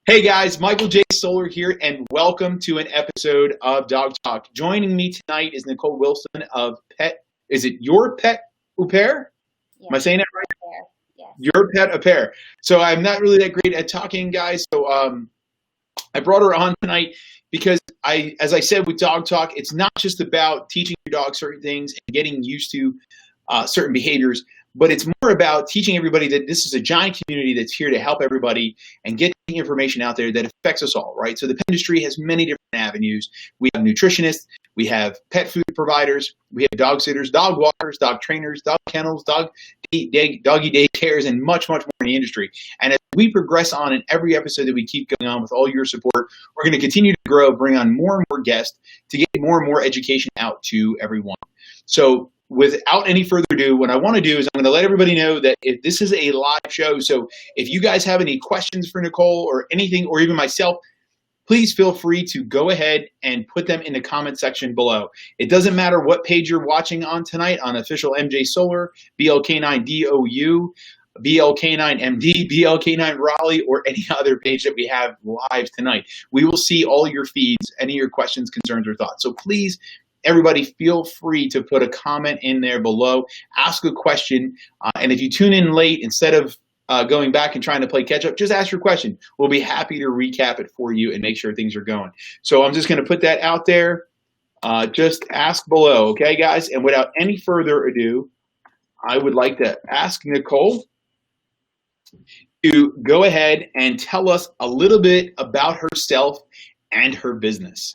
Hey guys, Michael J. Solar here, and welcome to an episode of Dog Talk. Joining me tonight is Nicole Wilson of Pet. Is it Your Pet Au Pair? Yes. Am I saying that right? Yes. Your Pet Au Pair. So I'm not really that great at talking, guys. So I brought her on tonight because as I said with Dog Talk, it's not just about teaching your dog certain things and getting used to certain behaviors, but it's more about teaching everybody that this is a giant community that's here to help everybody and get the information out there that affects us all, right? So the pet industry has many different avenues. We have nutritionists, we have pet food providers, we have dog sitters, dog walkers, dog trainers, dog kennels, doggy daycares, and much, much more in the industry. And as we progress on in every episode that we keep going on with all your support, we're going to continue to grow, bring on more and more guests to get more and more education out to everyone. So without any further ado, what I want to do is I'm going to let everybody know that if this is a live show, so if you guys have any questions for Nicole or anything, or even myself, please feel free to go ahead and put them in the comment section below. It doesn't matter what page you're watching on tonight, on Official MJ Solar, BLK9DOU, BLK9MD, BLK9 Raleigh, or any other page that we have live tonight. We will see all your feeds, any of your questions, concerns, or thoughts. So please, everybody, feel free to put a comment in there below, ask a question, and if you tune in late, instead of going back and trying to play catch up, just ask your question. We'll be happy to recap it for you and make sure things are going. So I'm just going to put that out there. Just ask below, okay, guys? And without any further ado, I would like to ask Nicole to go ahead and tell us a little bit about herself and her business.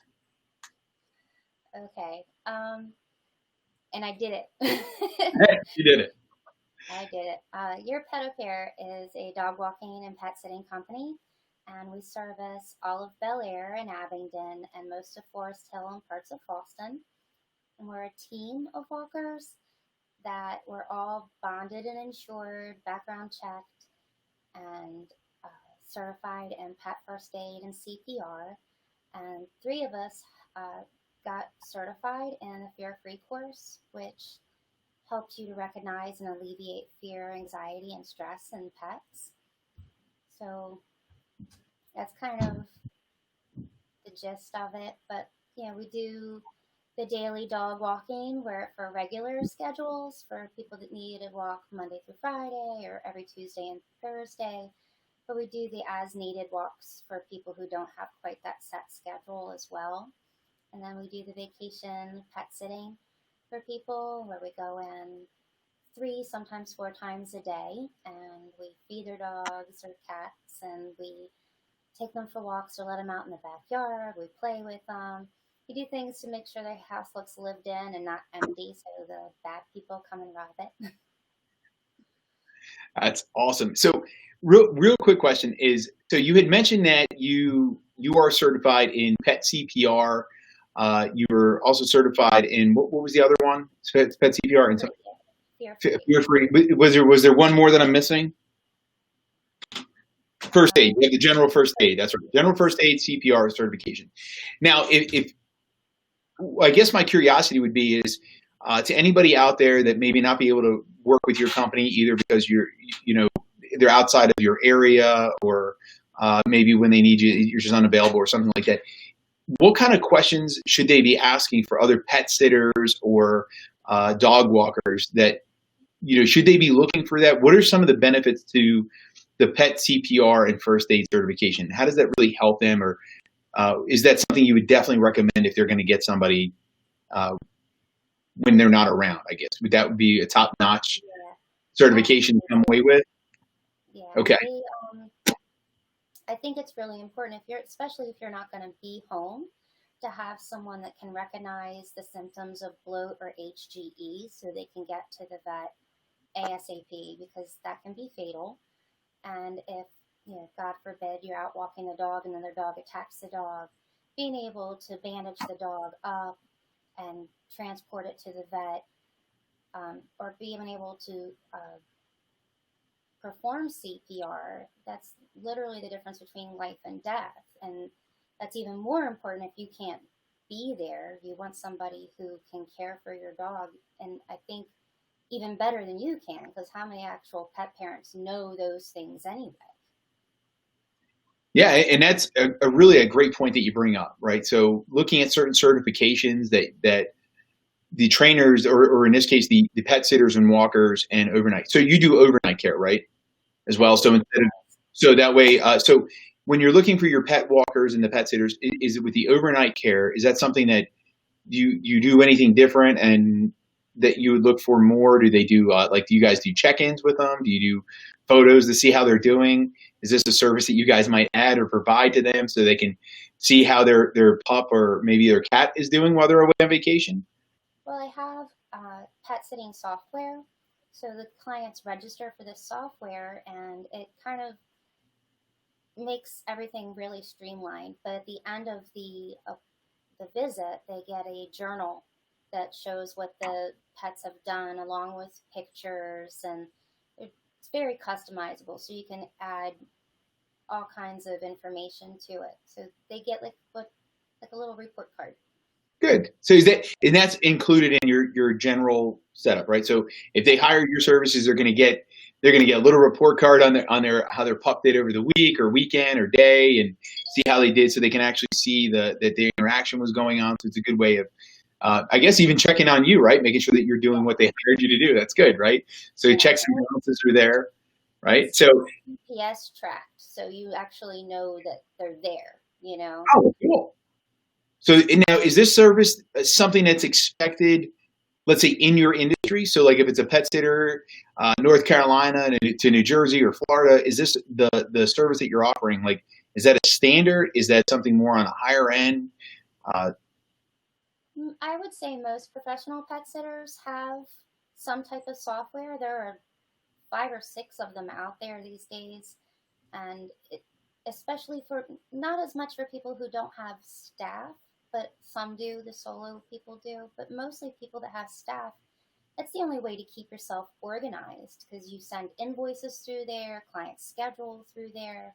Okay. And I did it. You did it. I did it. Your Pet Au Pair is a dog walking and pet sitting company, and we service all of Bel Air and Abingdon and most of Forest Hill and parts of Boston. And we're a team of walkers that we're all bonded and insured, background checked, and certified in pet first aid and CPR. And 3 of us got certified in the Fear-Free course, which helps you to recognize and alleviate fear, anxiety, and stress in pets. So that's kind of the gist of it. But we do the daily dog walking for regular schedules for people that need a walk Monday through Friday or every Tuesday and Thursday. But we do the as needed walks for people who don't have quite that set schedule as well. And then we do the vacation pet sitting for people where we go in 3, sometimes 4 times a day, and we feed their dogs or cats, and we take them for walks or let them out in the backyard. We play with them. We do things to make sure their house looks lived in and not empty so the bad people come and rob it. That's awesome. So real quick question is, so you had mentioned that you are certified in pet CPR. You were also certified in, what was the other one? Pet CPR and Fear-Free. Was there one more that I'm missing? First aid. You have the general first aid. That's right. General first aid CPR certification. Now, if I guess my curiosity would be is to anybody out there that maybe not be able to work with your company either because they're outside of your area, or maybe when they need you, you're just unavailable or something like that. What kind of questions should they be asking for other pet sitters or dog walkers that, should they be looking for that? What are some of the benefits to the pet CPR and first aid certification? How does that really help them? Or is that something you would definitely recommend if they're going to get somebody when they're not around, I guess? Would that be a top-notch certification to come away with? Yeah. Okay. I think it's really important, especially if you're not going to be home, to have someone that can recognize the symptoms of bloat or HGE so they can get to the vet ASAP, because that can be fatal. And if, God forbid, you're out walking the dog and another dog attacks the dog, being able to bandage the dog up and transport it to the vet, or being able to perform CPR, that's literally the difference between life and death. And that's even more important if you can't be there. You want somebody who can care for your dog. And I think even better than you can, because how many actual pet parents know those things anyway? Yeah, and that's a really a great point that you bring up, right? So looking at certain certifications that the trainers, or in this case, the pet sitters and walkers and overnight. So you do overnight care, right? As I well. So do. instead of, so that way, so when you're looking for your pet walkers and the pet sitters, is it with the overnight care? Is that something that you do anything different and that you would look for more? Do they do like, do you guys do check-ins with them? Do you do photos to see how they're doing? Is this a service that you guys might add or provide to them so they can see how their pup or maybe their cat is doing while they're away on vacation? Well, I have pet sitting software. So the clients register for this software and it kind of makes everything really streamlined. But at the end of the visit, they get a journal that shows what the pets have done, along with pictures, and it's very customizable. So you can add all kinds of information to it. So they get like a little report card. Good. So is that, and that's included in your general setup, right? So if they hire your services, they're going to get a little report card on their how their pup did over the week or weekend or day, and see how they did, so they can actually see that the interaction was going on. So it's a good way of, I guess, even checking on you, right? Making sure that you're doing what they hired you to do. That's good, right? So Yeah, checks and balances are there, right? it's So, GPS tracked, so you actually know that they're there. oh, cool. So now, is this service something that's expected, let's say, in your industry? So like if it's a pet sitter, North Carolina to New Jersey or Florida, is this the service that you're offering? Like, is that a standard? Is that something more on a higher end? Uh, I would say most professional pet sitters have some type of software. There are 5 or 6 of them out there these days, and especially for not as much for people who don't have staff, but some do. The solo people do, but mostly people that have staff. That's the only way to keep yourself organized, because you send invoices through there, clients schedule through there,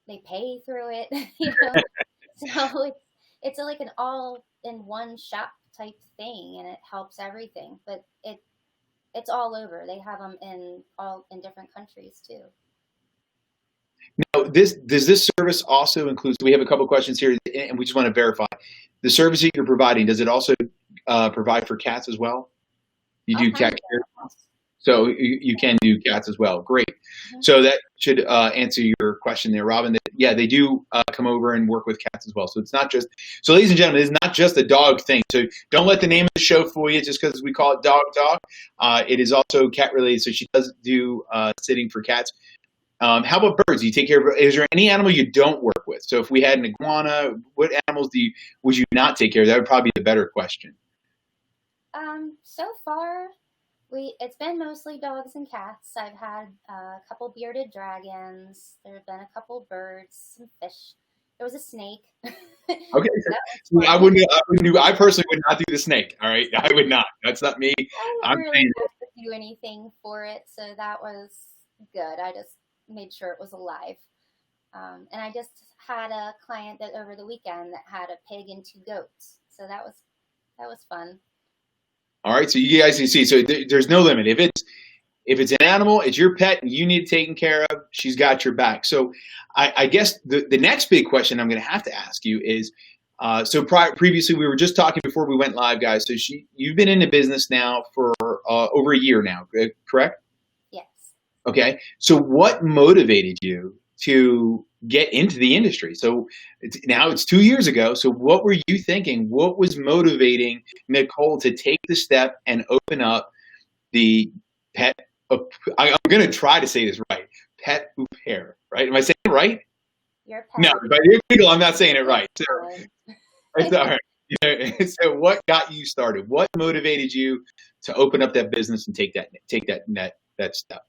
they pay through it. So it's like an all in one shop type thing, and it helps everything. But it's all over. They have them in different countries too. now, does this service also include? So we have a couple of questions here, and we just want to verify the service that you're providing. Does it also provide for cats as well? You All do kinds cat of care? animals. So you can do cats as well. Great. Mhm. So that should answer your question there, Robin. That, yeah, they do come over and work with cats as well. So it's not just, so ladies and gentlemen, it's not just a dog thing. So don't let the name of the show fool you just because we call it Dog Talk. It is also cat related. So she does do sitting for cats. How about birds? Do you take care of? Is there any animal you don't work with? So if we had an iguana, what animals would you not take care of? That would probably be the better question. So far, it's been mostly dogs and cats. I've had a couple bearded dragons. There have been a couple birds, some fish. There was a snake. Okay, That so was I fun. wouldn't. I personally would not do the snake. All right, I would not. That's not me. I I'm didn't really saying, have to do anything for it, so that was good. I just made sure it was alive. And I just had a client that over the weekend that had a pig and 2 goats, so that was fun. all right. So you guys can see. So there's no limit. If it's an animal, it's your pet, and you need it taken care of. She's got your back. So I guess the next big question I'm going to have to ask you is. So previously, we were just talking before we went live, guys. So you've been in the business now for over a year now, correct? Yes. Okay. So what motivated you to get into the industry? So now it's 2 years ago. So what were you thinking? What was motivating Nicole to take the step and open up the pet? I'm going to try to say this right. Pet au pair, right? Am I saying it right? Your No, pet. but you're legal. I'm not saying it right. So Good. it's all right. So what got you started? What motivated you to open up that business and take that step?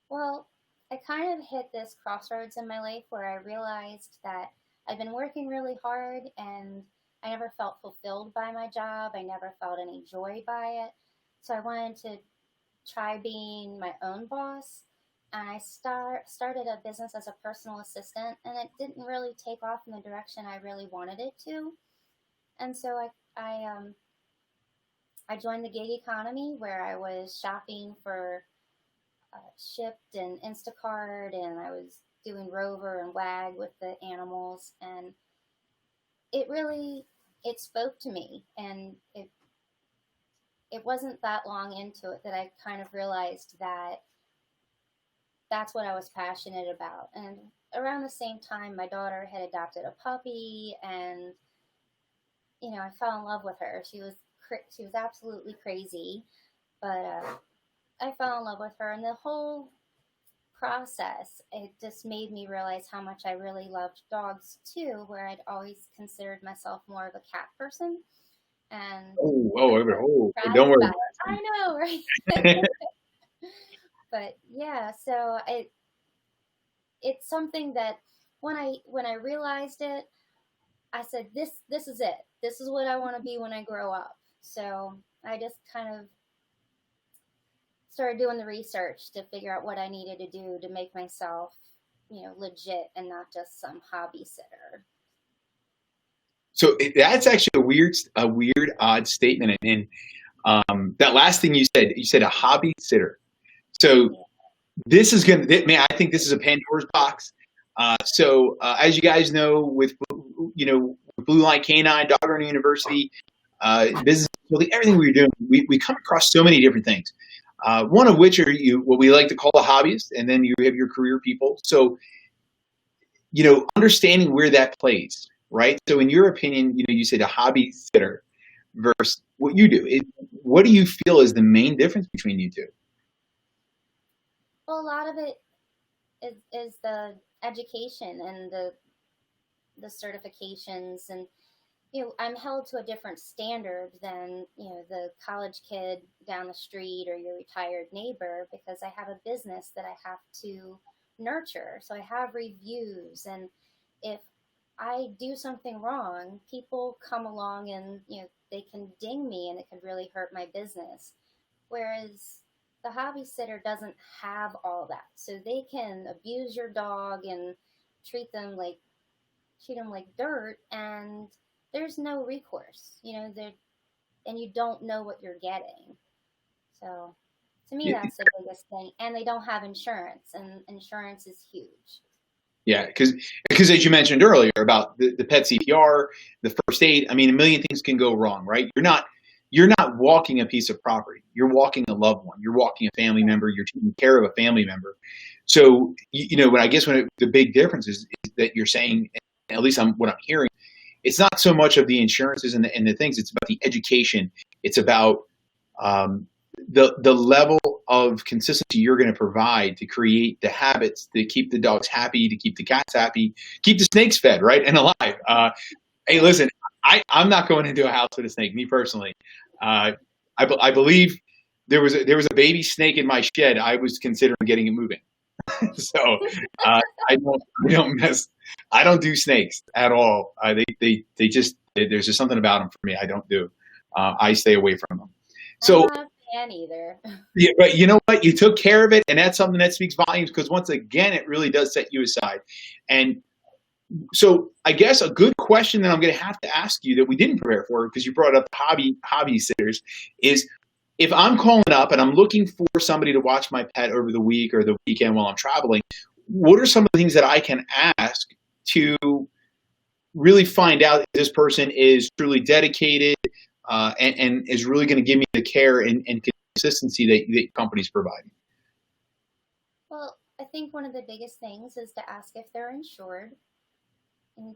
Well, I kind of hit this crossroads in my life where I realized that I've been working really hard and I never felt fulfilled by my job. I never felt any joy by it. So I wanted to try being my own boss. And I started a business as a personal assistant, and it didn't really take off in the direction I really wanted it to. And so I joined the gig economy where I was shopping for Shipped and Instacart, and I was doing Rover and Wag with the animals, and it really it spoke to me, and it wasn't that long into it that I kind of realized that that's what I was passionate about. And around the same time, my daughter had adopted a puppy, and I fell in love with her. She was absolutely crazy, but I fell in love with her, and the whole process, it just made me realize how much I really loved dogs too, where I'd always considered myself more of a cat person. And Don't worry. about it. I know, right? But yeah, so it's something that when I realized it, I said this is it. This is what I want to be when I grow up. So I just kind of started doing the research to figure out what I needed to do to make myself, legit and not just some hobby sitter. So that's actually a weird, odd statement. And that last thing you said a hobby sitter. So this is man, I think this is a Pandora's box. So as you guys know, with Blue Line Canine, Dog Owner University, business, everything we're doing, we come across so many different things. One of which are what we like to call a hobbyist, and then you have your career people. So, understanding where that plays, right? So in your opinion, you said a hobby sitter versus what you do. What do you feel is the main difference between you two? Well, a lot of it is the education and the certifications, and I'm held to a different standard than the college kid down the street or your retired neighbor, because I have a business that I have to nurture. So I have reviews, and if I do something wrong, people come along and they can ding me, and it could really hurt my business. Whereas the hobby sitter doesn't have all that, so they can abuse your dog and treat them like dirt, and there's no recourse, and you don't know what you're getting. So to me, that's the biggest thing. And they don't have insurance, and insurance is huge. Yeah, because as you mentioned earlier about the pet CPR, the first aid, I mean, a million things can go wrong, right? You're not walking a piece of property. You're walking a loved one. You're walking a family member. You're taking care of a family member. So, the big difference is that you're saying, at least what I'm hearing, it's not so much of the insurances and the things. It's about the education. It's about the level of consistency you're going to provide to create the habits to keep the dogs happy, to keep the cats happy, keep the snakes fed, right, and alive. Hey, listen, I'm not going into a house with a snake. Me personally, I believe there was a baby snake in my shed. I was considering getting it moving. So I don't do snakes at all. They just, there's just something about them for me. I don't do. I stay away from them. So I'm not a fan either. Yeah, but you know what? You took care of it, and that's something that speaks volumes, because once again, it really does set you aside. And so I guess a good question that I'm going to have to ask you that we didn't prepare for, because you brought up hobby sitters, is if I'm calling up and I'm looking for somebody to watch my pet over the week or the weekend while I'm traveling, what are some of the things that I can ask to really find out if this person is truly dedicated and is really going to give me the care and consistency that companies provide? Well, I think one of the biggest things is to ask if they're insured. And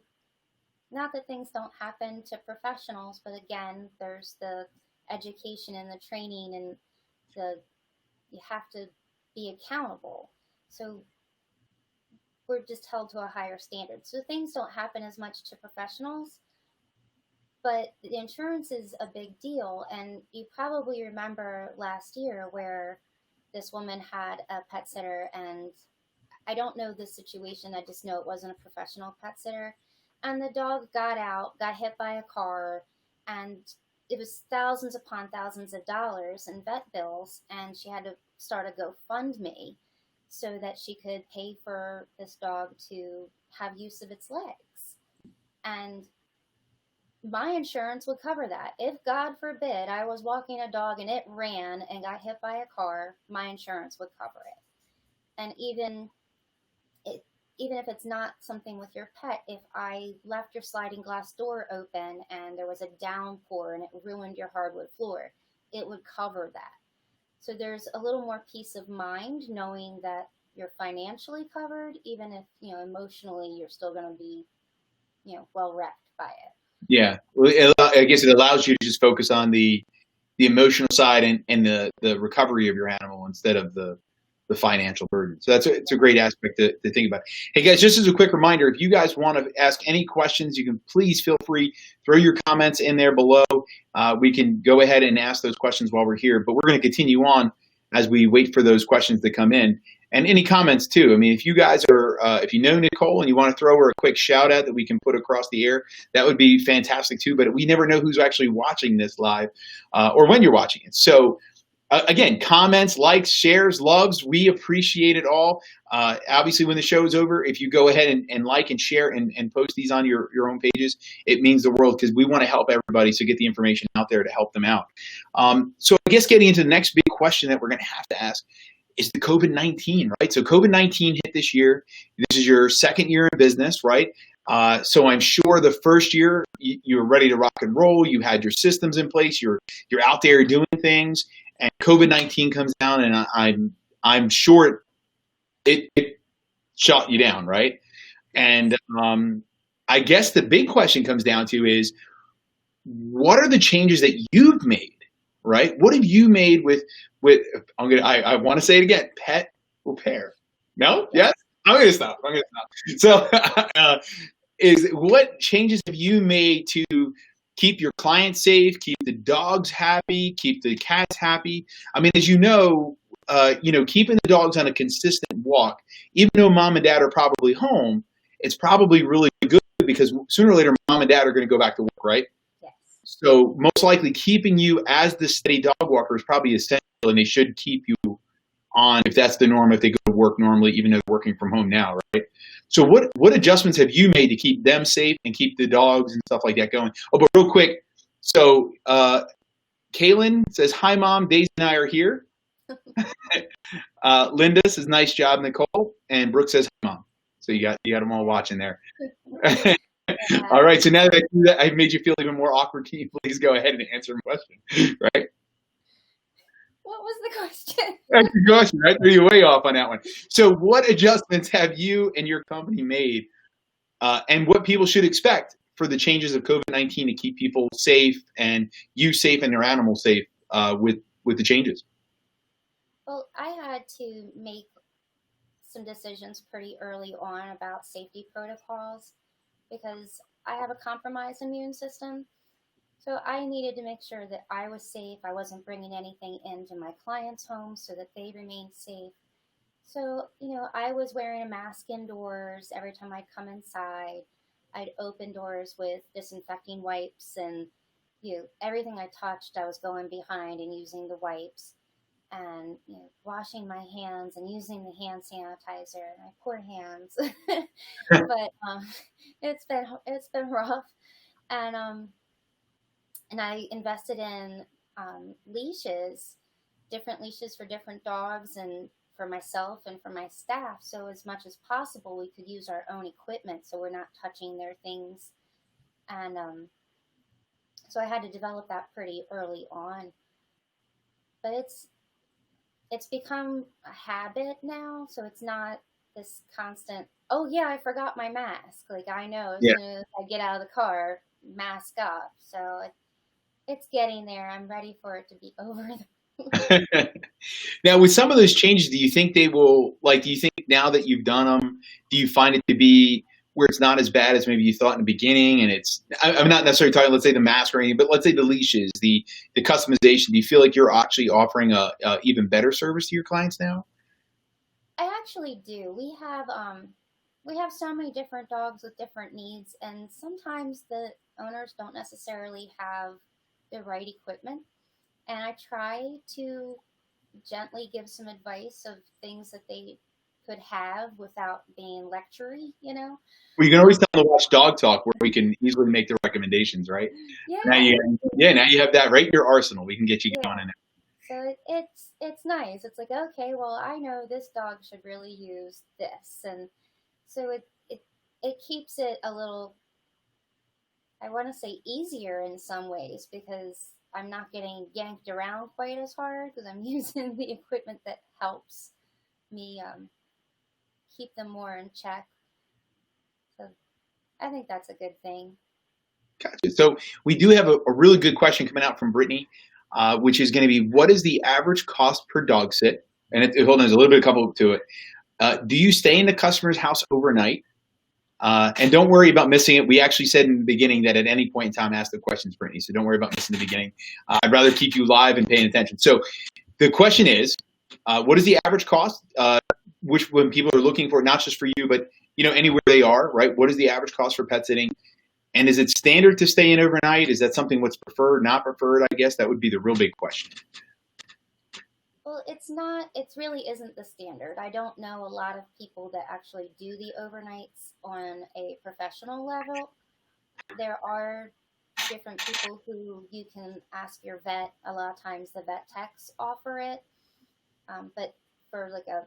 not that things don't happen to professionals, but again, there's the education and the training, and you have to be accountable. So we're just held to a higher standard. So things don't happen as much to professionals, but the insurance is a big deal. And you probably remember last year where this woman had a pet sitter, and I don't know the situation. I just know it wasn't a professional pet sitter. And the dog got out, got hit by a car, and it was thousands upon thousands of dollars in vet bills. And she had to start a GoFundMe so that she could pay for this dog to have use of its legs. And my insurance would cover that. If, God forbid, I was walking a dog and it ran and got hit by a car, my insurance would cover it. And even if it's not something with your pet, if I left your sliding glass door open and there was a downpour and it ruined your hardwood floor, it would cover that. So there's a little more peace of mind knowing that you're financially covered, even if, emotionally you're still going to be, well wrecked by it. Yeah. Well, I guess it allows you to just focus on the emotional side and the recovery of your animal instead of the financial burden. So it's a great aspect to think about. Hey guys, just as a quick reminder, if you guys want to ask any questions, you can please feel free, throw your comments in there below. We can go ahead and ask those questions while we're here, but we're going to continue on as we wait for those questions to come in. And any comments too. I mean, if you guys are, if you know Nicole and you want to throw her a quick shout out that we can put across the air, that would be fantastic too. But we never know who's actually watching this live or when you're watching it. So again, comments, likes, shares, loves, we appreciate it all. Obviously, when the show is over, if you go ahead and like and share and post these on your own pages, it means the world because we want to help everybody. So get the information out there to help them out. So I guess getting into the next big question that we're going to have to ask is the COVID-19, right? So COVID-19 hit this year. This is your second year in business, right? So I'm sure the first year you were ready to rock and roll. You had your systems in place. You're out there doing things. And COVID-19 comes down, and I'm sure it shot you down, right? And I guess the big question comes down to is, what are the changes that you've made, right? What have you made with I want to say it again, pet repair? No? Yes? I'm gonna stop. So what changes have you made to keep your clients safe, keep the dogs happy, keep the cats happy? I mean, as you know, keeping the dogs on a consistent walk, even though mom and dad are probably home, it's probably really good because sooner or later, mom and dad are going to go back to work, right? Yes. So most likely keeping you as the steady dog walker is probably essential, and they should keep you on if that's the norm, if they go to work normally, even though they're working from home now, right? So what adjustments have you made to keep them safe and keep the dogs and stuff like that going? Oh, but real quick, so Kaylin says, hi, Mom. Daisy and I are here. Linda says, nice job, Nicole. And Brooke says, hi, Mom. So you got them all watching there. All right, so now that I've made you feel even more awkward, can you please go ahead and answer my question, right? What was the question? That's the question. I threw you way off on that one. So what adjustments have you and your company made and what people should expect for the changes of COVID-19 to keep people safe and you safe and their animals safe with the changes? Well, I had to make some decisions pretty early on about safety protocols because I have a compromised immune system. So I needed to make sure that I was safe. I wasn't bringing anything into my clients' homes so that they remained safe. So, I was wearing a mask indoors every time I'd come inside. I'd open doors with disinfecting wipes and, everything I touched, I was going behind and using the wipes and, washing my hands and using the hand sanitizer, my poor hands. But it's been rough. And I invested in leashes, different leashes for different dogs and for myself and for my staff. So as much as possible, we could use our own equipment so we're not touching their things. And so I had to develop that pretty early on. But it's become a habit now. So it's not this constant, oh, yeah, I forgot my mask. Like I know as soon as I get out of the car, mask up. So it's getting there. I'm ready for it to be over. Now, with some of those changes, do you think they will, do you think now that you've done them, do you find it to be where it's not as bad as maybe you thought in the beginning? And I'm not necessarily talking, let's say the mask or anything, but let's say the leashes, the customization. Do you feel like you're actually offering a even better service to your clients now? I actually do. We have so many different dogs with different needs, and sometimes the owners don't necessarily have the right equipment, and I try to gently give some advice of things that they could have without being lectury, Well, you can always tell them to watch Dog Talk where we can easily make the recommendations, right? Yeah. Now you have that right in your arsenal. We can get you going in there. So it's nice. It's like, okay, well, I know this dog should really use this, and so it keeps it a little, I want to say, easier in some ways because I'm not getting yanked around quite as hard because I'm using the equipment that helps me keep them more in check. So I think that's a good thing. Gotcha. So we do have a really good question coming out from Brittany, which is going to be, what is the average cost per dog sit? And hold on, there's a little bit of couple to it. Do you stay in the customer's house overnight? And don't worry about missing it. We actually said in the beginning that at any point in time, ask the questions, Brittany. So don't worry about missing the beginning. I'd rather keep you live and paying attention. So the question is, what is the average cost? Which when people are looking for, not just for you, but anywhere they are, right? What is the average cost for pet sitting? And is it standard to stay in overnight? Is that something what's preferred, not preferred? I guess that would be the real big question. Well, it's not, it really isn't the standard. I don't know a lot of people that actually do the overnights on a professional level. There are different people who you can ask your vet. A lot of times the vet techs offer it. But for like a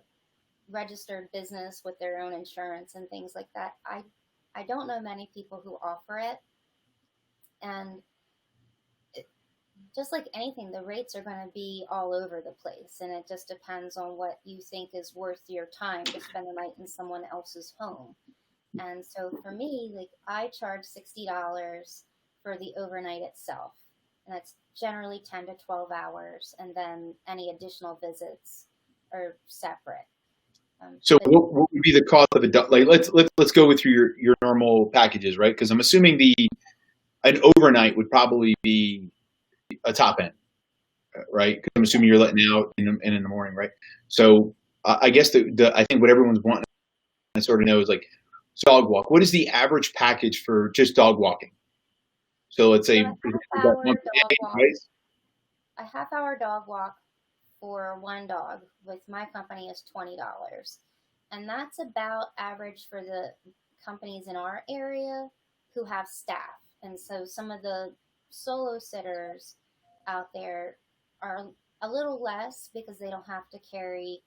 registered business with their own insurance and things like that, I don't know many people who offer it. And just like anything, the rates are going to be all over the place. And it just depends on what you think is worth your time to spend the night in someone else's home. And so for me, like I charge $60 for the overnight itself. And that's generally 10 to 12 hours. And then any additional visits are separate. So what would be the cost of a dog? Like let's go through your normal packages, right? Because I'm assuming an overnight would probably be a top end, right? Because I'm assuming you're letting out in the morning, right? So I guess I think what everyone's wanting to sort of know is like dog walk. What is the average package for just dog walking? So let's say a half-hour dog walk for one dog with my company is $20. And that's about average for the companies in our area who have staff. And so some of the solo sitters out there are a little less because they don't have to carry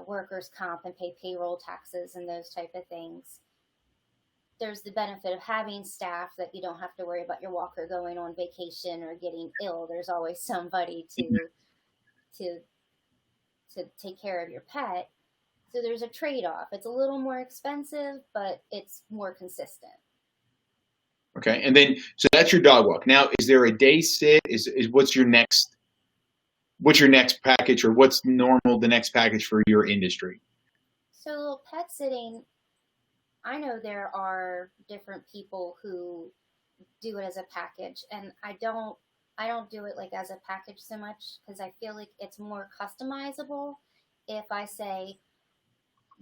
workers' comp and pay payroll taxes and those type of things. There's the benefit of having staff that you don't have to worry about your walker going on vacation or getting ill. There's always somebody to take care of your pet. So there's a trade-off. It's a little more expensive, but it's more consistent. Okay, and then so that's your dog walk. Now, is there a day sit? Is what's your next package, or what's normal the next package for your industry? So pet sitting, I know there are different people who do it as a package, and I don't do it like as a package so much because I feel like it's more customizable if I say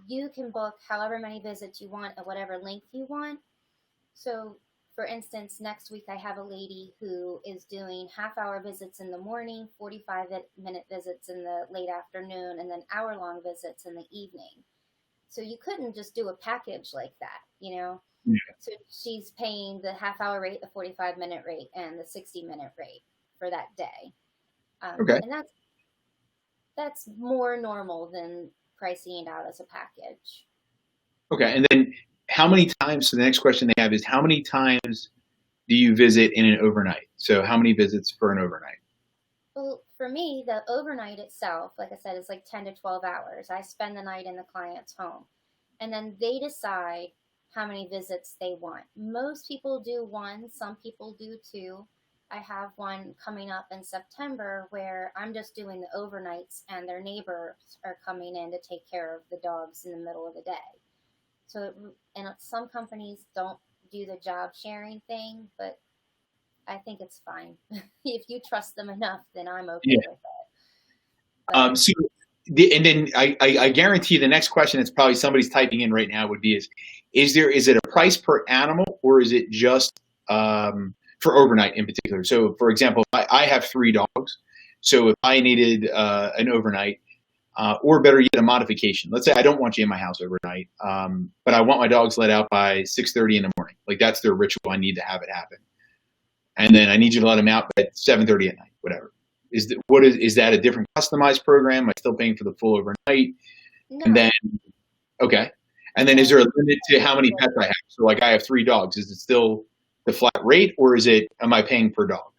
you can book however many visits you want at whatever length you want. So for instance, next week I have a lady who is doing half-hour visits in the morning, 45-minute visits in the late afternoon, and then hour-long visits in the evening. So you couldn't just do a package like that, Yeah. So she's paying the half-hour rate, the 45-minute rate, and the 60-minute rate for that day. Okay. And that's more normal than pricing it out as a package. Okay, and then how many times? So the next question they have is, how many times do you visit in an overnight? So how many visits for an overnight? Well, for me, the overnight itself, like I said, is like 10 to 12 hours. I spend the night in the client's home. And then they decide how many visits they want. Most people do one. Some people do two. I have one coming up in September where I'm just doing the overnights and their neighbors are coming in to take care of the dogs in the middle of the day. So, and some companies don't do the job sharing thing, but I think it's fine. If you trust them enough, then I'm okay with it. And then I guarantee the next question that's probably somebody's typing in right now would be is it a price per animal, or is it just for overnight in particular? So for example, I have 3 dogs. So if I needed an overnight, or better yet, a modification. Let's say I don't want you in my house overnight, but I want my dogs let out by 6:30 in the morning. Like that's their ritual. I need to have it happen. And then I need you to let them out at 7:30 at night, whatever. is that a different customized program? Am I still paying for the full overnight? And No, then okay, and then is no. there a limit to how many pets I have? So like I have 3 dogs. Is it still the flat rate, or am I paying per dog?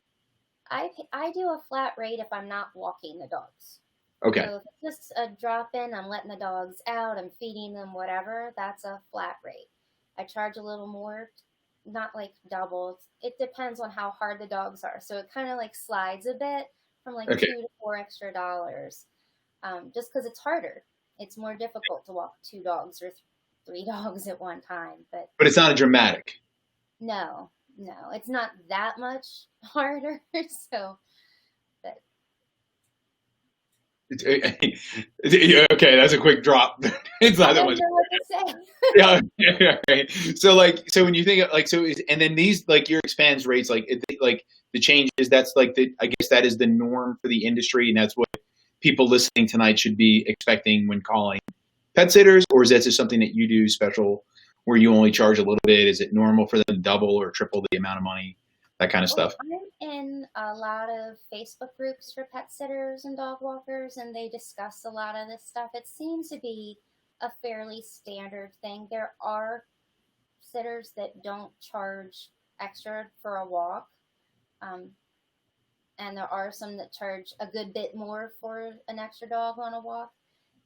I do a flat rate if I'm not walking the dogs. Okay, So if it's just a drop in, I'm letting the dogs out, I'm feeding them, whatever, that's a flat rate. I charge a little more, not like double. It depends on how hard the dogs are. So it kind of like slides a bit from like okay, $2 to $4 extra, just because it's harder. It's more difficult to walk 2 dogs or 3 dogs at one time. But but it's not a dramatic. no, no, it's not that much harder. So, but Okay, that's a quick drop. It's I not that don't much. know what to say. Yeah, yeah, right. So when you think of, like, and then these, like, your expense rates, like the changes, that's like I guess that is the norm for the industry, and that's what people listening tonight should be expecting when calling pet sitters, or is that just something that you do special where you only charge a little bit? Is it normal for them to double or triple the amount of money, that kind of Well, stuff? I'm in a lot of Facebook groups for pet sitters and dog walkers, and they discuss a lot of this stuff. It seems to be a fairly standard thing. There are sitters that don't charge extra for a walk, um, and there are some that charge a good bit more for an extra dog on a walk.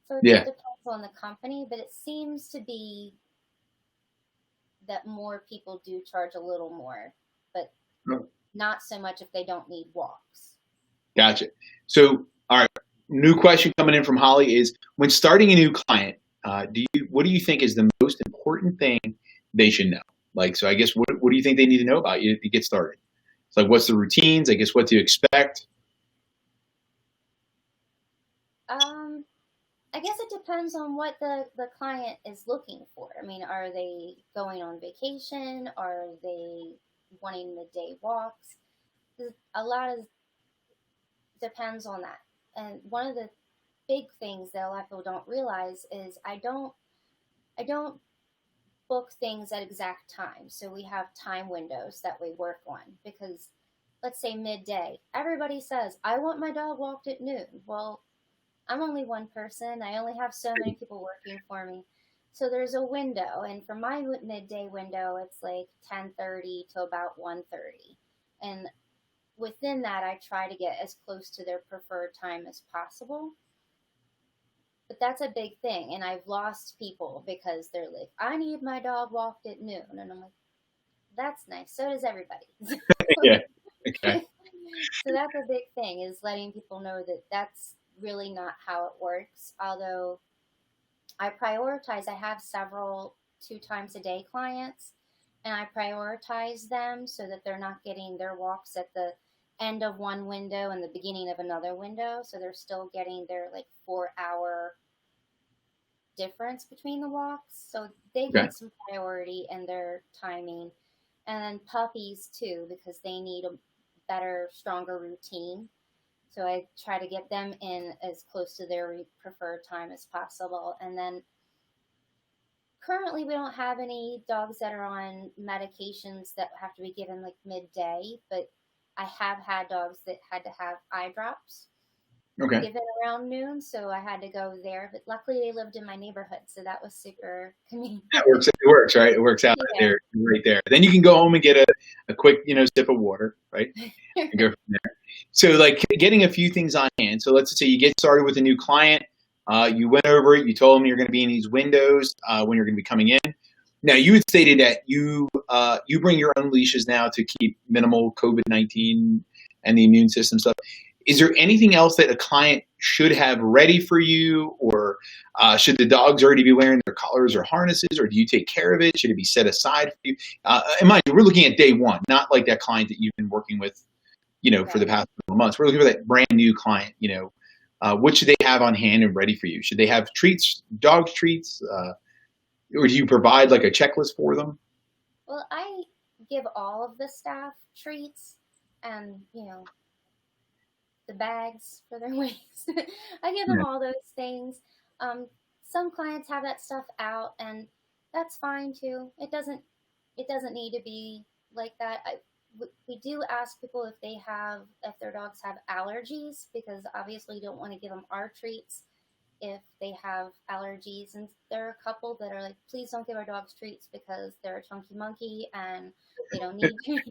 So it Yeah. depends on the company, but it seems to be that more people do charge a little more, but not so much if they don't need walks. Gotcha. So, all right, new question coming in from Holly is: when starting a new client, what do you think is the most important thing they should know? Like, so I guess what do you think they need to know about you to get started? It's like, what's the routines? I guess what to expect. I guess it depends on what the client is looking for. I mean, are they going on vacation? Are they wanting the day walks? A lot of depends on that. And one of the big things that a lot of people don't realize is I don't book things at exact times. So we have time windows that we work on because let's say midday, everybody says, I want my dog walked at noon. Well, I'm only one person. I only have so many people working for me. So there's a window, and for my midday window, it's like 10:30 to about 1:30. And within that, I try to get as close to their preferred time as possible. But that's a big thing, and I've lost people because they're like, I need my dog walked at noon. And I'm like, that's nice. So does everybody. Yeah. Okay. So that's a big thing is letting people know that that's really not how it works. Although I have several 2 times a day clients, and I prioritize them so that they're not getting their walks at the end of one window and the beginning of another window. So they're still getting their like 4 hour difference between the walks. So they Okay. get some priority in their timing. And then puppies too, because they need a better, stronger routine. So I try to get them in as close to their preferred time as possible. And then currently we don't have any dogs that are on medications that have to be given like midday, but I have had dogs that had to have eye drops Okay. given around noon, so I had to go there. But luckily they lived in my neighborhood, so that was super convenient. That works. It works, right? It works out Yeah. right there. Then you can go home and get a quick, sip of water, right? And go from there. So, like, getting a few things on hand. So let's say you get started with a new client. You went over it. You told them you're going to be in these windows when you're going to be coming in. Now, you had stated that you bring your own leashes now to keep minimal COVID-19 and the immune system stuff. Is there anything else that a client should have ready for you, or should the dogs already be wearing their collars or harnesses, or do you take care of it? Should it be set aside for you? And mind you, we're looking at day one, not like that client that you've been working with, for the Right. past couple of months. We're looking for that brand new client. What should they have on hand and ready for you? Should they have treats, dog treats, or do you provide like a checklist for them? Well, I give all of the staff treats and, the bags for their waste. I give them Yeah. all those things. Some clients have that stuff out, and that's fine too. It doesn't need to be like that. we do ask people if their dogs have allergies, because obviously you don't want to give them our treats if they have allergies. And there are a couple that are like, please don't give our dogs treats because they're a chunky monkey and they don't need treats.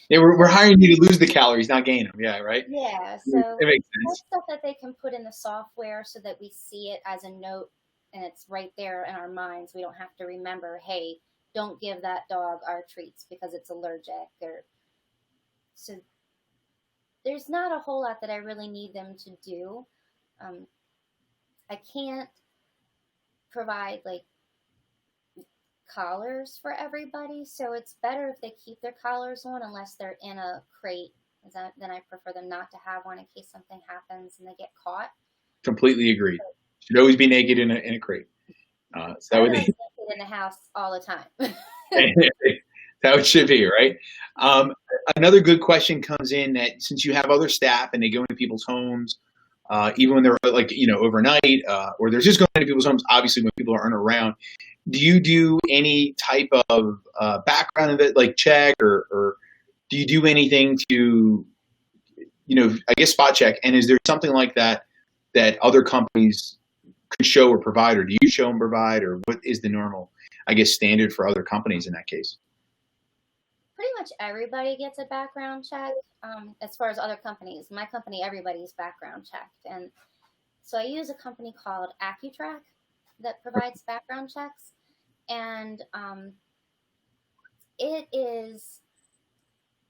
Yeah, we're hiring you to lose the calories, not gain them. Yeah, right. Yeah, so It makes that's sense. stuff that they can put in the software so that we see it as a note and it's right there in our minds. We don't have to remember, hey, don't give that dog our treats because it's allergic. Or so there's not a whole lot that I really need them to do. I can't provide like collars for everybody, so it's better if they keep their collars on unless they're in a crate. Then I prefer them not to have one in case something happens and they get caught. Completely agreed. Should always be naked in a crate. So that would be naked in the house all the time. that it should be, right? Another good question comes in that since you have other staff and they go into people's homes, even when they're like, overnight, or they're just going into people's homes, obviously when people aren't around, do you do any type of background of it, like check, or do you do anything to, I guess spot check? And is there something like that other companies could show or provide, or do you show and provide, or what is the normal, I guess, standard for other companies in that case? Pretty much everybody gets a background check. As far as other companies, my company, everybody's background checked. And so I use a company called AccuTrack that provides background checks. And it is,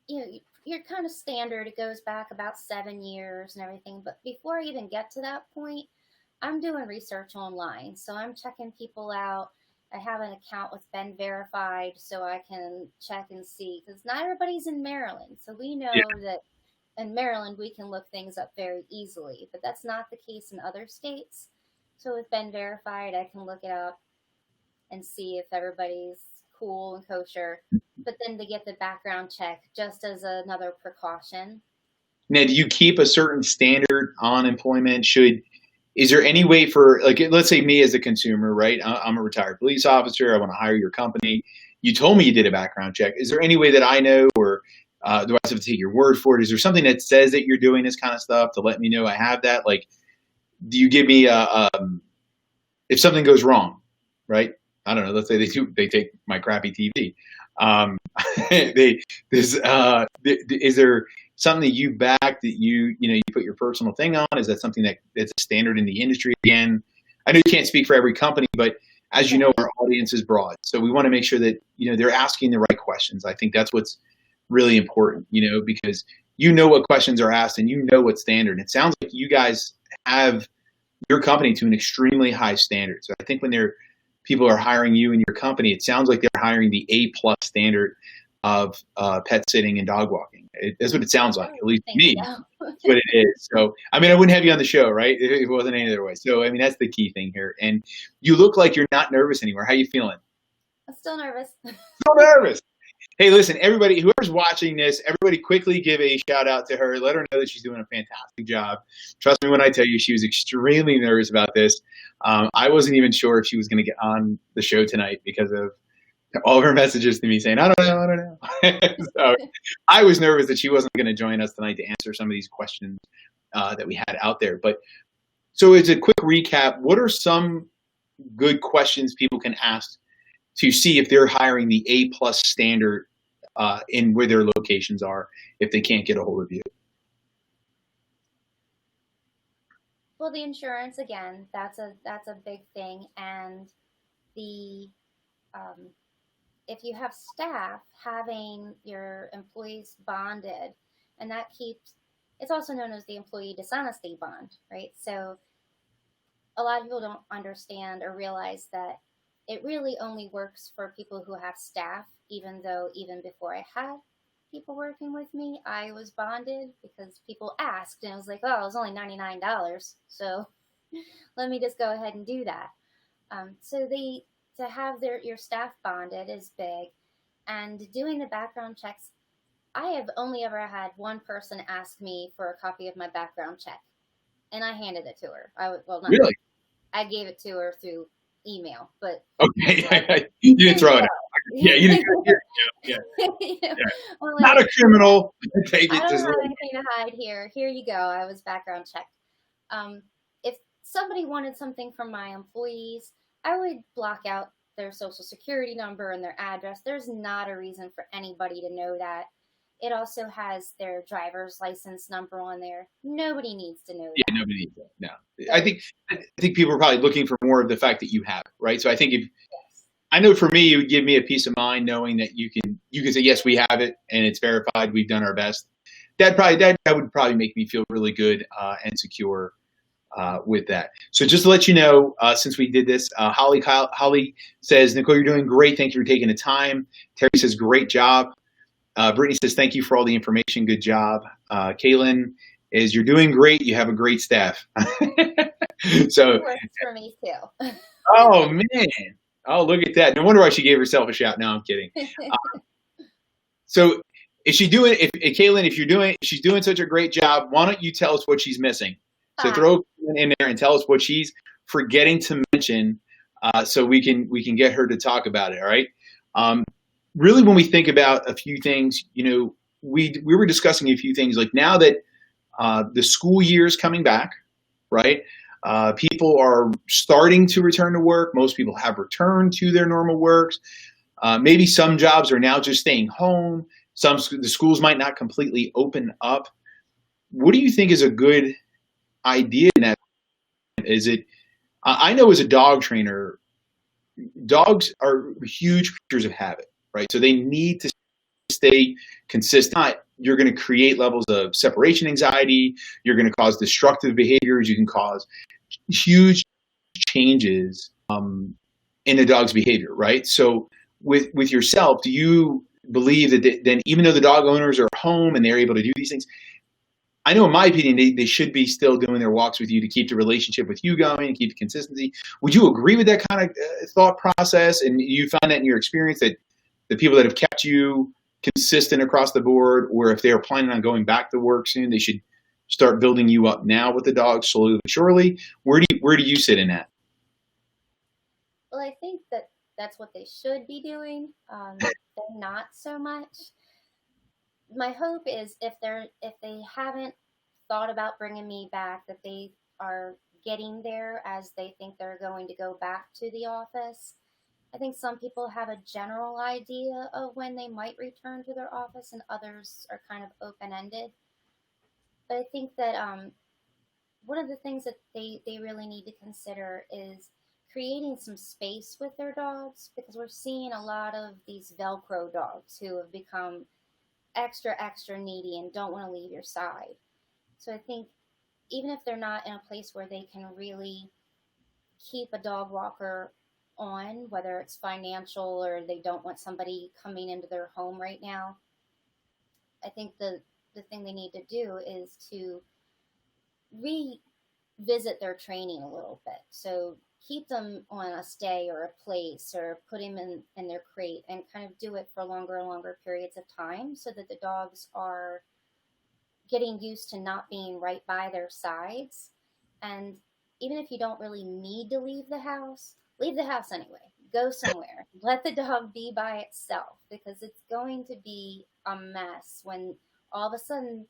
you're kind of standard. It goes back about 7 years and everything. But before I even get to that point, I'm doing research online. So I'm checking people out. I have an account with Ben Verified so I can check and see, because not everybody's in Maryland. So we know that in Maryland we can look things up very easily, but that's not the case in other states. So with Ben Verified, I can look it up and see if everybody's cool and kosher, but then to get the background check just as another precaution. Now, do you keep a certain standard on employment? Is there any way for, like, let's say me as a consumer, right? I'm a retired police officer. I want to hire your company. You told me you did a background check. Is there any way that I know, or do I have to take your word for it? Is there something that says that you're doing this kind of stuff to let me know I have that? Like, do you give me if something goes wrong, right? I don't know. Let's say they take my crappy TV. Is there something that you back that you put your personal thing on? Is that something that's a standard in the industry? Again, I know you can't speak for every company, but as you know, our audience is broad. So we want to make sure that, they're asking the right questions. I think that's what's really important, because what questions are asked and what's standard. It sounds like you guys have your company to an extremely high standard. So I think when people are hiring you and your company, it sounds like they're hiring the A+ standard of pet sitting and dog walking. That's what it sounds like, at least to me. So. That's what it is. So, I wouldn't have you on the show, right? If it wasn't any other way. So, that's the key thing here. And you look like you're not nervous anymore. How are you feeling? I'm still nervous. Still nervous. Hey, listen, everybody, whoever's watching this, everybody quickly give a shout out to her. Let her know that she's doing a fantastic job. Trust me when I tell you, she was extremely nervous about this. I wasn't even sure if she was going to get on the show tonight because of all of her messages to me saying, I don't know. So I was nervous that she wasn't going to join us tonight to answer some of these questions that we had out there. But so as a quick recap, what are some good questions people can ask to see if they're hiring the A+ standard in where their locations are if they can't get a hold of you? Well, the insurance, again, that's a big thing. And if you have staff, having your employees bonded, and it's also known as the employee dishonesty bond, right? So a lot of people don't understand or realize that it really only works for people who have staff, even before I had people working with me, I was bonded because people asked, and I was like, oh, it was only $99, so let me just go ahead and do that. So to have your staff bonded is big, and doing the background checks, I have only ever had one person ask me for a copy of my background check, and I handed it to her. Really? I gave it to her through email, but okay, you didn't throw it out. Yeah, you didn't. Yeah. You know, Yeah. I'm Not like, a criminal. Take I it. don't Just have anything to hide here. Here you go. I was background checked. If somebody wanted something from my employees, I would block out their social security number and their address. There's not a reason for anybody to know that. It also has their driver's license number on there. Nobody needs to know yeah, that. nobody needs that. No, So, I think people are probably looking for more of the fact that you have it, right? So I think if yes. I know for me, it would give me a peace of mind knowing that you can say yes, we have it and it's verified. We've done our best. That would probably make me feel really good and secure with that. So just to let you know, since we did this, Holly says, Nicole, you're doing great. Thank you for taking the time. Terry says, great job. Brittany says, thank you for all the information. Good job. Kaylin is, you're doing great. You have a great staff. So, It works for me too. oh man. Oh, look at that. No wonder why she gave herself a shout. No, I'm kidding. So is she doing, if Kaylin, she's doing such a great job, why don't you tell us what she's missing? So throw in there and tell us what she's forgetting to mention, so we can get her to talk about it. All right. Really, when we think about a few things, we were discussing a few things like now that the school year is coming back, right? People are starting to return to work. Most people have returned to their normal works. Maybe some jobs are now just staying home. The schools might not completely open up. What do you think is a good idea in that? Is it? I know as a dog trainer, dogs are huge creatures of habit, right? So they need to stay consistent. You're going to create levels of separation anxiety. You're going to cause destructive behaviors. You can cause huge changes in a dog's behavior, right? So with yourself, do you believe that then even though the dog owners are home and they're able to do these things, I know in my opinion, they should be still doing their walks with you to keep the relationship with you going and keep the consistency. Would you agree with that kind of thought process? And you found that in your experience that the people that have kept you consistent across the board, or if they are planning on going back to work soon, they should start building you up now with the dog slowly but surely? Where do you sit in that? Well, I think that that's what they should be doing. They're not so much. My hope is if they haven't thought about bringing me back, that they are getting there as they think they're going to go back to the office. I think some people have a general idea of when they might return to their office, and others are kind of open ended. But I think that one of the things that they really need to consider is creating some space with their dogs, because we're seeing a lot of these Velcro dogs who have become extra needy and don't want to leave your side. So I think even if they're not in a place where they can really keep a dog walker on, whether it's financial or they don't want somebody coming into their home right now, I think the thing they need to do is to revisit their training a little bit. So keep them on a stay or a place, or put them in their crate and kind of do it for longer and longer periods of time, so that the dogs are getting used to not being right by their sides. And even if you don't really need to leave the house anyway. Go somewhere. Let the dog be by itself, because it's going to be a mess when all of a sudden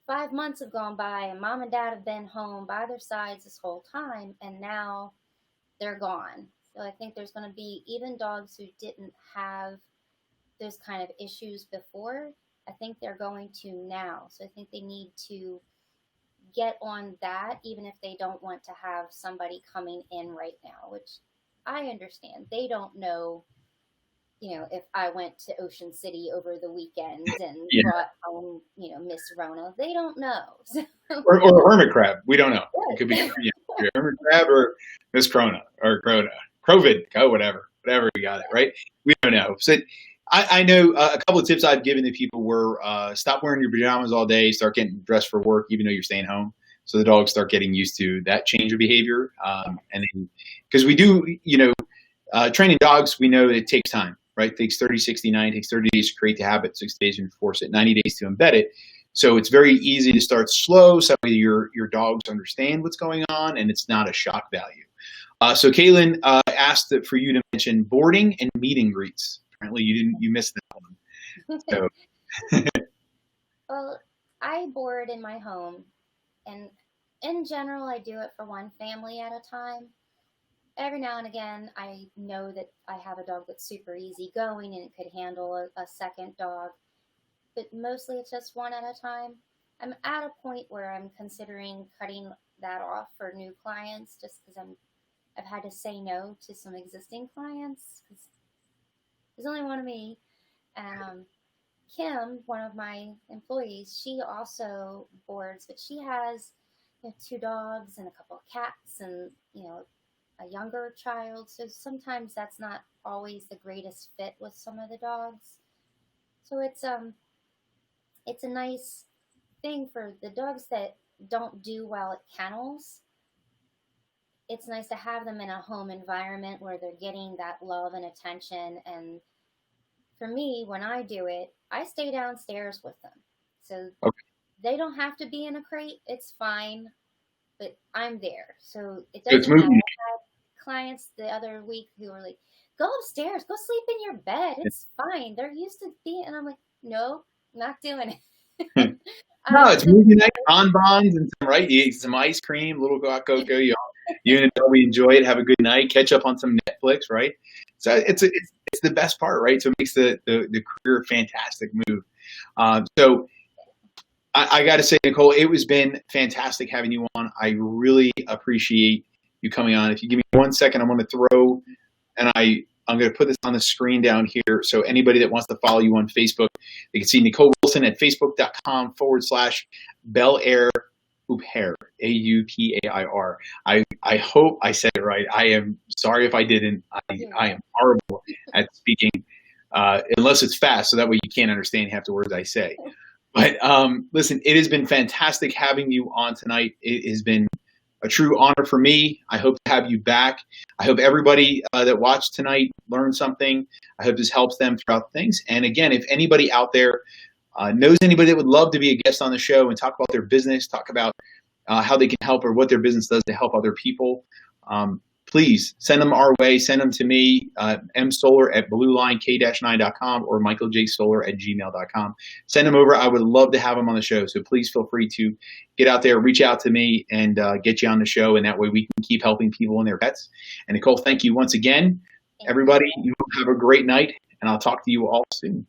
5 months have gone by and mom and dad have been home by their sides this whole time, and now they're gone. So I think there's going to be even dogs who didn't have those kind of issues before. I think they're going to now. So I think they need to get on that, even if they don't want to have somebody coming in right now, which I understand. They don't know, if I went to Ocean City over the weekend and Yeah. brought home, Miss Rona. They don't know. Or a hermit crab. We don't know. Right. It could be a hermit crab or Miss Corona or Corona. COVID, whatever you got it, right? We don't know. So I know a couple of tips I've given to people were stop wearing your pajamas all day, start getting dressed for work, even though you're staying home. So the dogs start getting used to that change of behavior. And then, because we do, training dogs, we know that it takes time, right? It takes 30, 60, 90, it takes 30 days to create the habit, 60 days to enforce it, 90 days to embed it. So it's very easy to start slow, so your dogs understand what's going on, and it's not a shock value. So Kaylin asked for you to mention boarding and meet and greets. Apparently you missed that one. So, Well, I board in my home, and in general, I do it for one family at a time. Every now and again, I know that I have a dog that's super easygoing and it could handle a second dog, but mostly it's just one at a time. I'm at a point where I'm considering cutting that off for new clients just because I've had to say no to some existing clients because there's only one of me. And Kim, one of my employees, she also boards, but she has two dogs and a couple of cats and a younger child. So sometimes that's not always the greatest fit with some of the dogs. So it's a nice thing for the dogs that don't do well at kennels. It's nice to have them in a home environment where they're getting that love and attention. And for me, when I do it, I stay downstairs with them. So okay. they don't have to be in a crate. It's fine, but I'm there. So it So it's doesn't matter. moving. I had clients the other week who were like, go upstairs, go sleep in your bed. It's fine. They're used to being, and I'm like, no, not doing it. No, it's Just movie night, bonbons, and some right. You eat some ice cream, little hot cocoa. You and Adobe enjoy it. Have a good night. Catch up on some Netflix, right? So it's the best part, right? So it makes the career a fantastic move. So I got to say, Nicole, it has been fantastic having you on. I really appreciate you coming on. If you give me 1 second, I'm going to throw, and I'm going to put this on the screen down here. So anybody that wants to follow you on Facebook, they can see Nicole Wilson at facebook.com/Bel Air Aupair, AUPAIR. I hope I said it right. I am sorry if I didn't. I am horrible at speaking, unless it's fast, so that way you can't understand half the words I say. But listen, it has been fantastic having you on tonight. It has been a true honor for me. I hope to have you back. I hope everybody that watched tonight learned something. I hope this helps them throughout things. And again, if anybody out there knows anybody that would love to be a guest on the show and talk about their business, talk about how they can help or what their business does to help other people, please send them our way. Send them to me, mstoller@bluelinek-9.com or michaeljstoller@gmail.com. Send them over. I would love to have them on the show. So please feel free to get out there, reach out to me, and get you on the show. And that way we can keep helping people and their pets. And Nicole, thank you once again. Everybody, you have a great night, and I'll talk to you all soon.